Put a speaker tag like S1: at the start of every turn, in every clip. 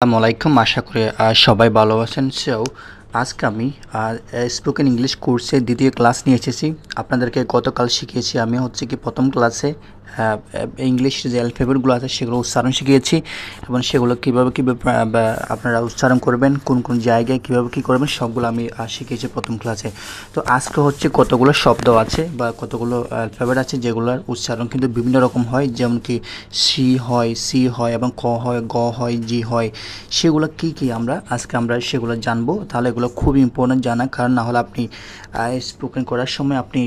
S1: আসসালামু আলাইকুম, আশা করি সবাই ভালো আছেন। আজকে আমি স্পোকেন ইংলিশ কোর্সের দ্বিতীয় ক্লাস নিয়ে এসেছি। আপনাদেরকে গতকাল শিখিয়েছি আমি হচ্ছে কি প্রথম ক্লাসে ইংলিশ যে অ্যালফাবেটগুলো আছে সেগুলো উচ্চারণ শিখিয়েছি এবং সেগুলো কীভাবে আপনারা উচ্চারণ করবেন, কোন কোন জায়গায় কীভাবে কী করবেন সবগুলো আমি শিখিয়েছি প্রথম ক্লাসে। তো আজকে হচ্ছে কতগুলো শব্দ আছে বা কতগুলো অ্যালফাবেট আছে যেগুলোর উচ্চারণ কিন্তু বিভিন্ন রকম হয়, যেমন কি সি হয় এবং ক হয়, গ হয়, জি হয়। সেগুলো কি আমরা সেগুলো জানবো। তাহলে এগুলো খুব ইম্পর্টেন্ট জানা, কারণ না হলে আপনি স্পোকেন করার সময় আপনি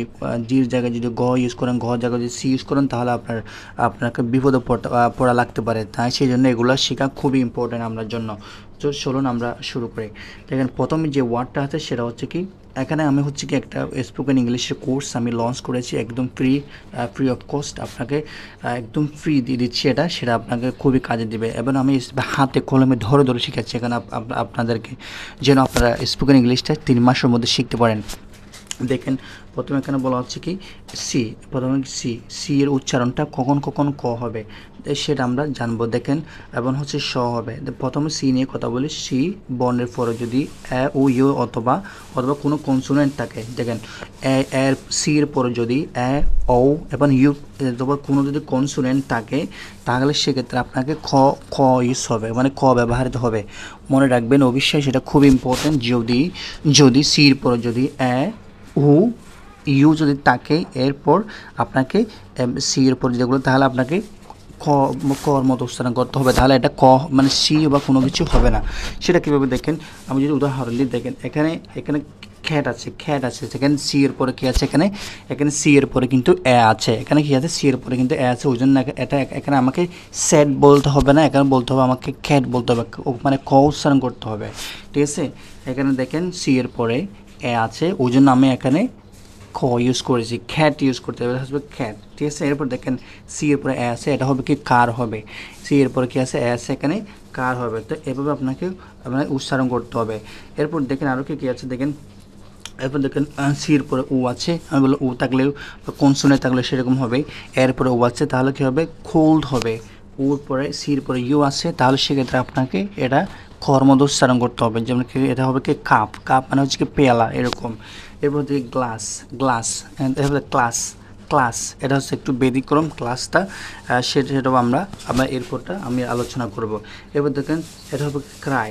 S1: জির জায়গায় যদি গ ইউজ করেন, ঘ জায়গায় যদি সি ইউজ করেন, তাহলে আপনাকে বিপদে পড়া লাগতে পারে। তাই সেই জন্য এগুলো শেখা খুবই ইম্পর্টেন্ট আপনার জন্য। তো চলুন আমরা শুরু করি। দেখেন প্রথমে যে ওয়ার্ডটা আছে সেটা হচ্ছে কি, এখানে আমি হচ্ছে কি একটা স্পোকেন ইংলিশের কোর্স আমি লঞ্চ করেছি একদম ফ্রি অফ কস্ট। আপনাকে একদম ফ্রি দিয়ে দিচ্ছি, সেটা আপনাকে খুবই কাজে দেবে এবং আমি হাতে কলমে ধরে ধরে শেখাচ্ছি এখানে আপনাদেরকে, যেন আপনারা স্পোকেন ইংলিশটা 3 মাসের মধ্যে শিখতে পারেন। দেখেন প্রথমে এখানে বলা হচ্ছে কি প্রথমে সি এর উচ্চারণটা কখন কখন ক হবে সেটা আমরা জানবো। দেখেন এবং হচ্ছে স হবে। প্রথমে সি নিয়ে কথা বলি। সি বর্ণের পরে যদি এ ও ইউ অথবা কোনো কনসোনেন্ট থাকে, দেখেন এর সি এর পরে যদি এ ও এবং ইউ অথবা কোনো যদি কনসোনেন্ট থাকে, তাহলে সেক্ষেত্রে আপনাকে খ ইউজ হবে, মানে ক ব্যবহৃত হবে। মনে রাখবেন অবশ্যই, সেটা খুব ইম্পর্টেন্ট। যদি সির পরে যদি এ উ ইউ যদি থাকে, এরপর আপনাকে সি এর পর যেগুলো, তাহলে আপনাকে কর মতো উচ্চারণ করতে হবে, তাহলে এটা ক মানে সি বা কোনো কিছু হবে না। সেটা কীভাবে দেখেন, আমি যদি উদাহরণ দিই। দেখেন এখানে খ্যাট আছে সেখানে সি এর পরে কী আছে, এখানে সি এর পরে কিন্তু এ আছে, এখানে কী আছে, সি এর পরে কিন্তু এ আছে। ওই জন্য এটা এখানে আমাকে স্যাট বলতে হবে না, এখানে বলতে হবে আমাকে খ্যাট বলতে হবে, মানে ক উচ্চারণ করতে হবে। ঠিক আছে, এখানে দেখেন সি এর পরে এ আছে, ওই জন্য আমি এখানে খ ইউজ করেছি, খ্যাট ইউজ করতে হবে, খ্যাট। ঠিক আছে, এরপর দেখেন সি এর পরে এ আছে, এটা হবে কি কার হবে। সি এর পরে কি আছে, এ আছে, এখানে কার হবে। তো এভাবে আপনাকে উচ্চারণ করতে হবে। এরপর দেখেন আরও কি আছে, এরপর দেখেন সির পরে ও আছে, আমি বললাম ও থাকলেও বা কনসোনেন্ট থাকলে সেরকম হবে। এরপরে ও আছে, তাহলে কী হবে, কোল্ড হবে। ওর পরে সির পরে ইউ আছে, তাহলে সেক্ষেত্রে আপনাকে এটা খর মধ্যে উচ্চারণ করতে হবে। যেমন কি এটা হবে কি কাপ মানে হচ্ছে কি পেয়ালা এরকম। এরপর দেখি গ্লাস এরপরে ক্লাস এটা হচ্ছে একটু ব্যতিক্রম ক্লাসটা, সেটাও আমরা এরপরটা আমি আলোচনা করব। এরপর দেখেন এটা হবে ক্রাই।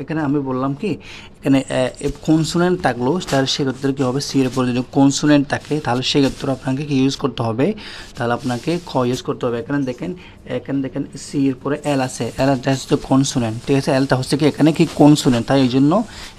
S1: এখানে আমি বললাম কি, এখানে কনসোনেন্ট থাকলো, তার সেক্ষেত্রে কী হবে, সি এর পরে যদি কনসোনেন্ট থাকে, তাহলে সেক্ষেত্রে আপনাকে কি ইউজ করতে হবে, তাহলে আপনাকে খ ইউজ করতে হবে। এখানে দেখেন সি এর পরে এল আছে, এলটা হচ্ছে কনসোনেন্ট। ঠিক আছে, এলটা হচ্ছে কি এখানে কি কনসোনেন্ট, তাই এই জন্য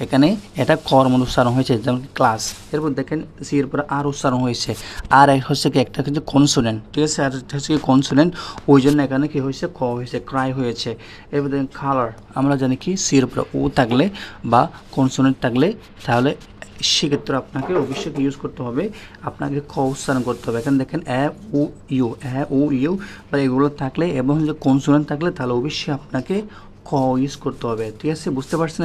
S1: এখানে এটা কর মধ্যে উচ্চারণ হয়েছে, যেমন ক্লাস। এরপর দেখেন সি এর পরে আর উচ্চারণ হয়েছে, আর হচ্ছে কি একটা কিন্তু কনসোনেন্ট। ঠিক আছে, আর হচ্ছে কি কনসোনেন্ট, ওই জন্য এখানে কি হয়েছে, ক হয়েছে, ক্রাই হয়েছে। এরপর দেখেন কালার, আমরা জানি কি সি এর উপরে ও থাকলে বা কনসোনেন্ট থাকলে, তাহলে সেক্ষেত্রে আপনাকে অবশ্যই ইউজ করতে হবে, আপনাকে খ উচ্চারণ করতে হবে। এখানে দেখেন এ ও ইউ বা এগুলো থাকলে এবং যে কনসোনেন্ট থাকলে, তাহলে অবশ্যই আপনাকে খ ইউজ করতে হবে। ঠিক আছে, বুঝতে পারছেন?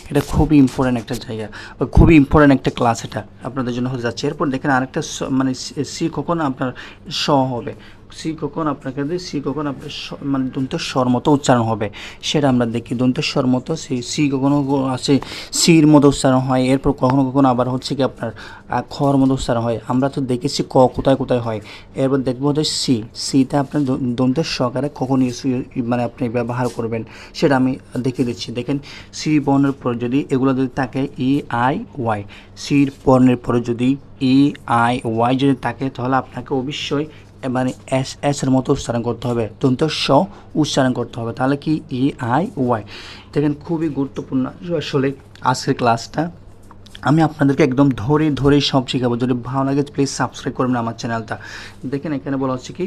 S1: এটা খুবই ইম্পর্ট্যান্ট একটা জায়গা বা খুবই ইম্পর্ট্যান্ট একটা ক্লাস, এটা আপনাদের জন্য হতে যাচ্ছে। এরপর দেখেন আরেকটা মানে সি কখন আপনার স হবে, সি কখন আপনার মানে দন্ত স্বর মতো উচ্চারণ হবে, সেটা আমরা দেখি। দন্ত স্বর মতো সি কখনো আছে সির মতো উচ্চারণ হয়, এরপর কখনো কখনো আবার হচ্ছে কি আপনার খর মতো উচ্চারণ হয়। আমরা তো দেখেছি ক কোথায় কোথায় হয়। এরপর দেখবো হচ্ছে সিটা আপনার দন্ত সহকারে কখন মানে আপনি ব্যবহার করবেন, সেটা আমি দেখিয়ে দিচ্ছি। দেখেন সি বর্ণের পর যদি এগুলো যদি থাকে EIY, সির বর্ণের পরে যদি EIY যদি থাকে, তাহলে আপনাকে অবশ্যই মানে এস এর মতো উচ্চারণ করতে হবে, দন্ত স উচ্চারণ করতে হবে, তাহলে কি EIY। দেখেন খুবই গুরুত্বপূর্ণ আসলে আজকের ক্লাসটা। আমি আপনাদেরকে একদম ধরে সব শেখাবো। যদি ভালো লাগে প্লিজ সাবস্ক্রাইব করবেন আমার চ্যানেলটা। দেখেন এখানে বলা হচ্ছে কি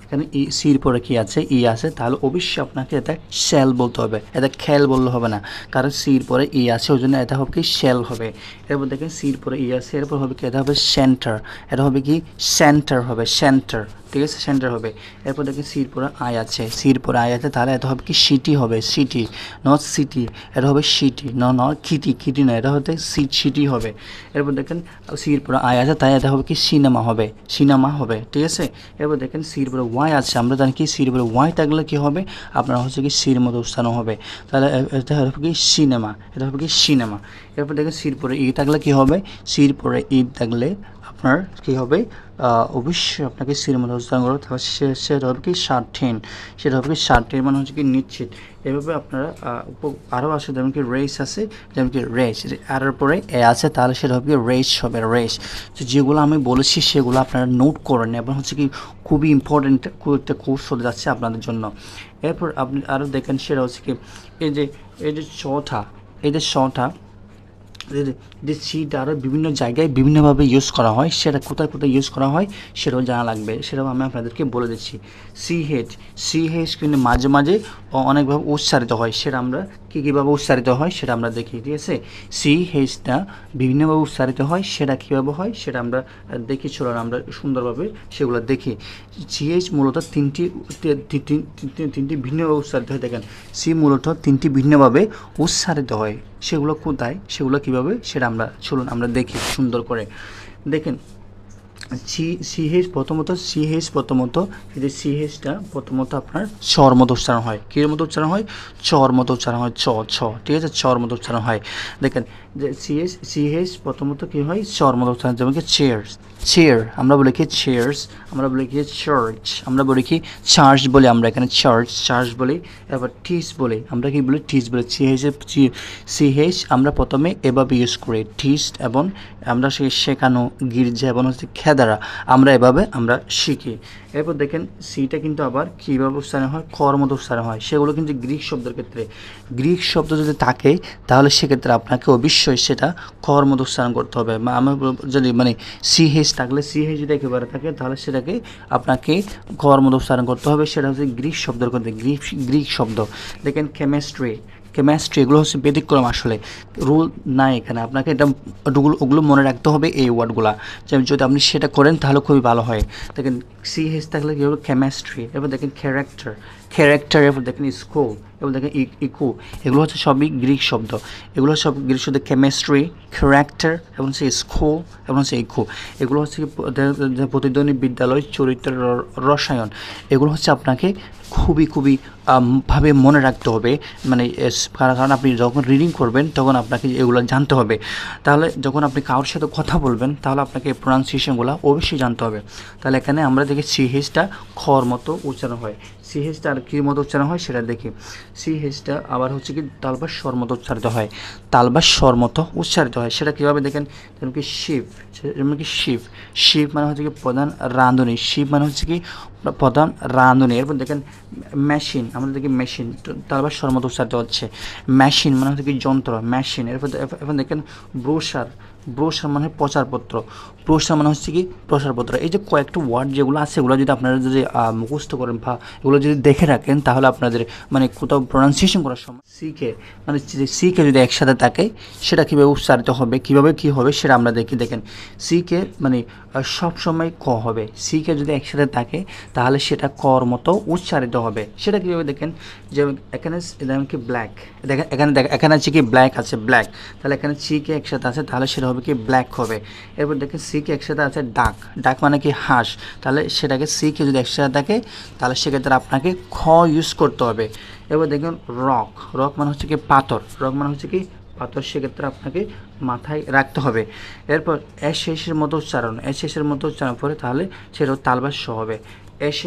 S1: এখানে সির পরে কি আছে, আছে, তাহলে অবশ্যই আপনাকে এটা শ্যাল বলতে হবে, এটা খেল বললে হবে না, কারণ সির পরে আছে, ওই জন্য এটা হবে কি শ্যাল হবে। এরপর দেখেন সির পরে আছে, এরপর হবে কি, এটা হবে সেন্টার, এটা হবে কি সেন্টার হবে, সেন্টার। ঠিক আছে, সেন্টার হবে। এরপর দেখেন সির পরে আছে, তাহলে এটা হবে কি সিটি হবে, সিটি নট সিটি, এটা হবে সিটি নট খিটি না, এটা হতে সিটি হবে। এরপর দেখেন সির পরে আছে, তাই এটা হবে কি সিনেমা হবে। ঠিক আছে, এরপর এরপর দেখেন সির পরে ওয়াই আছে, আমরা জানি কি সির পরে ওয়াই থাকলে কী হবে, আপনার হচ্ছে কি সির মতো উচ্চারণ হবে, তাহলে এটা হবে কি সিনেমা, এটা হবে কি সিনেমা। এরপর দেখেন সির পরে ই থাকলে কী হবে, সির পরে ই থাকলে আপনার কী হবে, অবশ্যই আপনাকে সির মতো উচ্চারণ করবে, তাহলে সেটা হবে কি শার্টেন, সেটা হবে কি শার্টেন মানে হচ্ছে কি নিশ্চিত। এভাবে আপনারা আরও আছে, যেমন কি রেস আছে, যেমন কি রেস আর পরে এ আছে, তাহলে সেটা হবে কি রেস হবে, রেস। তো যেগুলো আমি বলেছি সেগুলো আপনারা নোট করেন এবং হচ্ছে কি খুবই ইম্পর্টেন্ট একটা কোর্স হতে যাচ্ছে আপনাদের জন্য। এরপর আপনি আরও দেখেন সেটা হচ্ছে কি এই যে ছটা, এই যে ছটা যে সিটা আরও বিভিন্ন জায়গায় বিভিন্নভাবে ইউজ করা হয়, সেটা কোথায় কোথায় ইউজ করা হয় সেটাও জানা লাগবে, সেটাও আমি আপনাদেরকে বলে দিচ্ছি। সিহেচ কিন্তু মাঝে মাঝে অনেকভাবে উচ্চারিত হয়, সেটা আমরা কীভাবে উচ্চারিত হয় সেটা আমরা দেখি, ঠিক আছে। সিহেচটা বিভিন্নভাবে উচ্চারিত হয়, সেটা কীভাবে হয় সেটা আমরা দেখি, চলুন আমরা সুন্দরভাবে সেগুলো দেখি। সিএইচ মূলত তিনটি ভিন্নভাবে উচ্চারিত হয়, দেখেন সি মূলত তিনটি ভিন্নভাবে উচ্চারিত হয়, সেগুলো কোথায় সেগুলো কীভাবে সেটা আমরা চলুন আমরা দেখি সুন্দর করে। দেখেন সিহেচ প্রথমত এই যে সিহেচটা প্রথমত আপনার চর মতো উচ্চারণ হয়, কীর মতো উচ্চারণ হয়, চর মতো উচ্চারণ হয়, ছ, ঠিক আছে, চর মতো উচ্চারণ হয়। দেখেন যে সিহেচ প্রথমত কী হয়, চর মতো উচ্চারণ, যেমন কি চেয়ার আমরা বলি কি চেয়ার্স, আমরা বলি কি চার্চ, আমরা বলি কি চার্চ বলি, আমরা এখানে চার্চ বলি। এবার টিস বলি, আমরা কি বলি টিস বলি। সিহেচ আমরা প্রথমে এভাবে ইউজ করি টিস, এবং আমরা সেই শেখানো গির্জা এবং হচ্ছে খেদারা আমরা এভাবে আমরা শিখি। এরপর দেখেন সিটা কিন্তু আবার কীভাবে উচ্চারণ হয়, কর্মত উচ্চারণ হয়, সেগুলো কিন্তু গ্রিক শব্দের ক্ষেত্রে, গ্রিক শব্দ যদি থাকে তাহলে সেক্ষেত্রে আপনাকে অবশ্যই সেটা কর্মত উচ্চারণ করতে হবে। আমার যদি মানে সিহেচ থাকলে, সিহেচ যদি একেবারে থাকে তাহলে সেটাকে আপনাকে কর্মত উচ্চারণ করতে হবে, সেটা হচ্ছে গ্রিক শব্দের ক্ষেত্রে, গ্রিক শব্দ। দেখেন কেমিস্ট্রি এগুলো হচ্ছে ব্যতিক্রম, আসলে রুল নাই এখানে, আপনাকে এটা ওগুলো মনে রাখতে হবে এই ওয়ার্ডগুলা, যদি আপনি সেটা করেন তাহলে খুবই ভালো হয়। দেখেন সিহেচ থাকলে কী হবে, কেমিস্ট্রি। এবার দেখেন ক্যারেক্টার, এরপর দেখেন স্কুল, এবার দেখেন ইকো, এগুলো হচ্ছে সবই গ্রিক শব্দ, এগুলো সব গ্রিক শব্দ, কেমিস্ট্রি, ক্যারেক্টার এবং হচ্ছে স্কুল এবং হচ্ছে ইকো, এগুলো হচ্ছে প্রতিদ্বন্দ্বী বিদ্যালয়, চরিত্র, রসায়ন, এগুলো হচ্ছে আপনাকে খুবই ভাবে মনে রাখতে হবে, মানে কারণ আপনি যখন রিডিং করবেন তখন আপনাকে এগুলো জানতে হবে, তাহলে যখন আপনি কারোর সাথে কথা বলবেন তাহলে আপনাকে প্রোনাউন্সিয়েশনগুলো অবশ্যই জানতে হবে। তাহলে এখানে আমরা দেখি সিহেচটা খর মতো উচ্চারণ হয়, সিহেচটা আর কী মতো উচ্চারণ হয় সেটা দেখি। সিহেচটা আবার হচ্ছে কি তালবা স্বর মতো উচ্চারিত হয়, সেটা কীভাবে দেখেন, যেমন কি শিব মানে হচ্ছে কি প্রধান রাঁধুনি, শিব মানে হচ্ছে কি প্রধান রাঁধুনি। এরপর দেখেন মেশিন, আমরা দেখি মেশিন তালবার স্বর মতো উচ্চারিত হচ্ছে, মেশিন মানে হচ্ছে কি যন্ত্র, মেশিন। এরপর দেখেন ব্রোশার মানে প্রচারপত্র, মানে হচ্ছে কি প্রচারপত্র। এই যে কয়েকটা ওয়ার্ড যেগুলো আছে এগুলো যদি আপনারা যদি মুখস্থ করেন বা এগুলো যদি দেখে রাখেন তাহলে আপনাদের মানে কোথাও প্রোনাউন্সিয়েশন করার সময় সিকে যদি একসাথে থাকে সেটা কীভাবে উচ্চারিত হবে, কীভাবে কী হবে সেটা আমরা দেখেন সিকে মানে সবসময় ক হবে, সিকে যদি একসাথে থাকে তাহলে সেটা কর মতো উচ্চারিত হবে, সেটা কীভাবে দেখেন, যেমন এখানে যেমন কি ব্ল্যাক, দেখেন এখানে আছে কি ব্ল্যাক আছে, ব্ল্যাক, তাহলে এখানে সিকে একসাথে আছে তাহলে সেটা হবে কি ব্ল্যাক হবে। এরপর দেখেন সিকে একসাথে আছে ডাক মানে কি হাঁস, তাহলে সেটাকে সিকে যদি একসাথে থাকে তাহলে সেক্ষেত্রে আপনাকে খ ইউজ করতে হবে। এবার দেখুন রক মানে হচ্ছে কি পাথর, সেক্ষেত্রে আপনাকে মাথায় রাখতে হবে। এরপর শেষের মতো উচ্চারণ পরে তাহলে সেটাও তালবাস স হবে, এস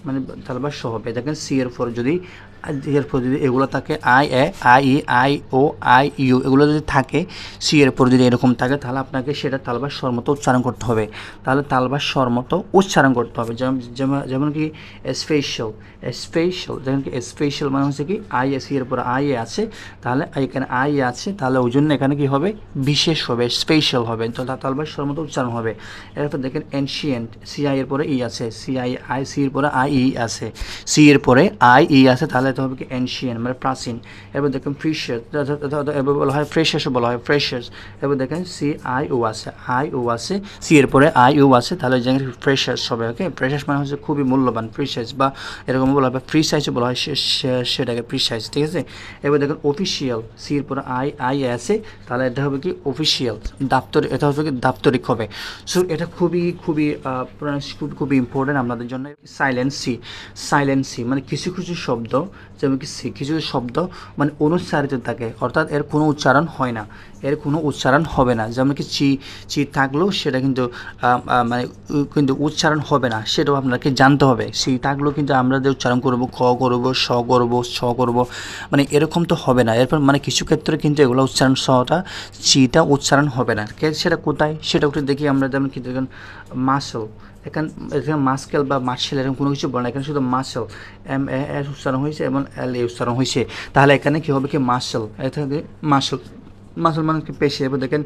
S1: মানে তালবাস স হবে। দেখেন সি এর পর যদি এগুলো থাকে I A I E I O I U এগুলো যদি থাকে, সি এর পর যদি এরকম থাকে তাহলে আপনাকে সেটা তালবাস স্বর মতো উচ্চারণ করতে হবে, যেমন কি স্পেশাল যেমন কি স্পেশাল মানে হচ্ছে কি আই এ, সি এর পর আই এ আছে তাহলে এখানে আই এ আছে, তাহলে ওই জন্য এখানে কি হবে বিশেষ হবে, স্পেশাল হবে, তো তালবাস স্বর মতো উচ্চারণ হবে। এরপর দেখেন এনশিয়েন্ট, সি আই এর পরে ই আছে, সি এর পরে আই ই আছে, সি এর পরে আই ই আছে তাহলে এটা হবে কি এনশিয়েন্ট মানে প্রাচীন। এবার দেখেন প্রিশিয়াস, এবার বলা হয় ফ্রেশার্সও বলা হয় ফ্রেশার্স। এবার দেখেন সি আই ও আছে, আই ও আছে, সি এর পরে আই ও আছে, তাহলে জায়গায় ফ্রেশার্স হবে। ওকে, ফ্রেশার্স মানে হচ্ছে খুবই মূল্যবান, প্রিসাইজ বা এরকম বলা হয়, ফ্রি সাইজও বলা হয় সেটাকে প্রিসাইজ, ঠিক আছে। এবার দেখেন অফিসিয়াল, সি এর পরে আই আই আছে, তাহলে এটা হবে কি অফিসিয়াল, দাপ্তরিক, এটা হবে কি দাপ্তরিক হবে। সো এটা খুবই খুবই খুবই ইম্পর্টেন্ট আপনাদের জন্য। সাইলেন্সি, সাইলেন্সি মানে কিছু কিছু শব্দ, যেমন কি সি, কিছু কিছু শব্দ মানে অনুচ্চারিত থাকে, অর্থাৎ এর কোনো উচ্চারণ হয় না, এর কোনো উচ্চারণ হবে না। যেমন কি চি, চি থাকলেও সেটা কিন্তু মানে কিন্তু উচ্চারণ হবে না, সেটাও আপনাকে জানতে হবে। সি থাকলেও কিন্তু আমরা যে উচ্চারণ করবো ক করবো, স করবো, ছ করবো, মানে এরকম তো হবে না। এরপর মানে কিছু ক্ষেত্রে কিন্তু এগুলো উচ্চারণ সহটা, চিটা উচ্চারণ হবে না। সেটা কোথায়, সেটা একটু দেখি আমরা। যেমন কি দেখেন মাসল, এখানে এখানে মাস্কেল বা মার্শাল এরকম কোনো কিছু বলে না, এখানে শুধু মাসল, এম এ এস উচ্চারণ হয়েছে এবং এল এ উচ্চারণ হয়েছে, তাহলে এখানে কী হবে কি মাসল, এখানে মাসল, মাসল মানে কি পেশি। এবার দেখেন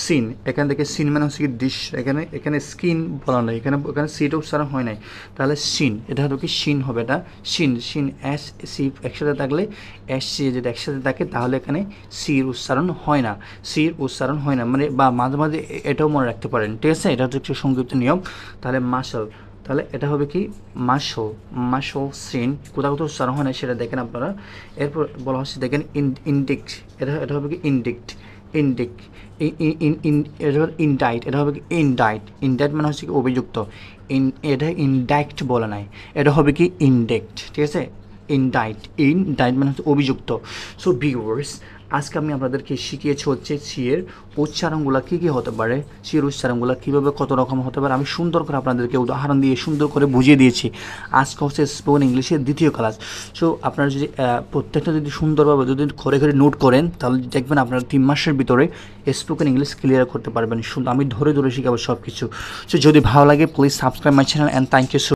S1: সিন, এখানে দেখে সিন মানে হচ্ছে কি ডিশ, এখানে এখানে স্কিন বলা নাই, এখানে এখানে সিটা উচ্চারণ হয় নাই, তাহলে সিন, এটা হলো কি সিন হবে, এটা সিন, সিন এস সি একসাথে থাকলে, এস সি যদি একসাথে থাকে তাহলে এখানে সির উচ্চারণ হয় না, সির উচ্চারণ হয় না, মানে বা মাঝে মাঝে এটাও মনে রাখতে পারেন, ঠিক আছে। এটা হচ্ছে একটু সংক্ষিপ্ত নিয়ম। তাহলে মাসল, তাহলে এটা হবে কি মাসল, মাসল সিন, কোথাও কোথাও উচ্চারণ হয় না সেটা দেখেন আপনারা। এরপর বলা হচ্ছে দেখেন ইনডিক্ট, এটা এটা হবে কি ইনডিক্ট, ইনডিক্ট, এটা হবে ইনডাইট, এটা হবে কি ইনডাইট, ইনডাইট মানে হচ্ছে কি অভিযুক্ত, এটা ইনডাইক্ট বলে নাই, এটা হবে কি ইনডেক্ট, ঠিক আছে। ইনডাইট, ইনডাইট মানে হচ্ছে অভিযুক্ত। সো ভিউয়ার্স, আজকে আমি আপনাদেরকে শিখিয়েছি হচ্ছে সি এর উচ্চারণগুলো কী কী হতে পারে, সি এর উচ্চারণগুলো কীভাবে কত রকম হতে পারে, আমি সুন্দর করে আপনাদেরকে উদাহরণ দিয়ে সুন্দর করে বুঝিয়ে দিয়েছি। আজকে হচ্ছে স্পোকেন ইংলিশের দ্বিতীয় ক্লাস। সো আপনারা যদি প্রত্যেকটা যদি সুন্দরভাবে যদি ঘরে ঘরে নোট করেন, তাহলে দেখবেন আপনারা 3 মাসের ভিতরে স্পোকেন ইংলিশ ক্লিয়ার করতে পারবেন। আমি ধরে ধরে শিখাবো সব কিছু। সো যদি ভালো লাগে please subscribe my channel and thank you so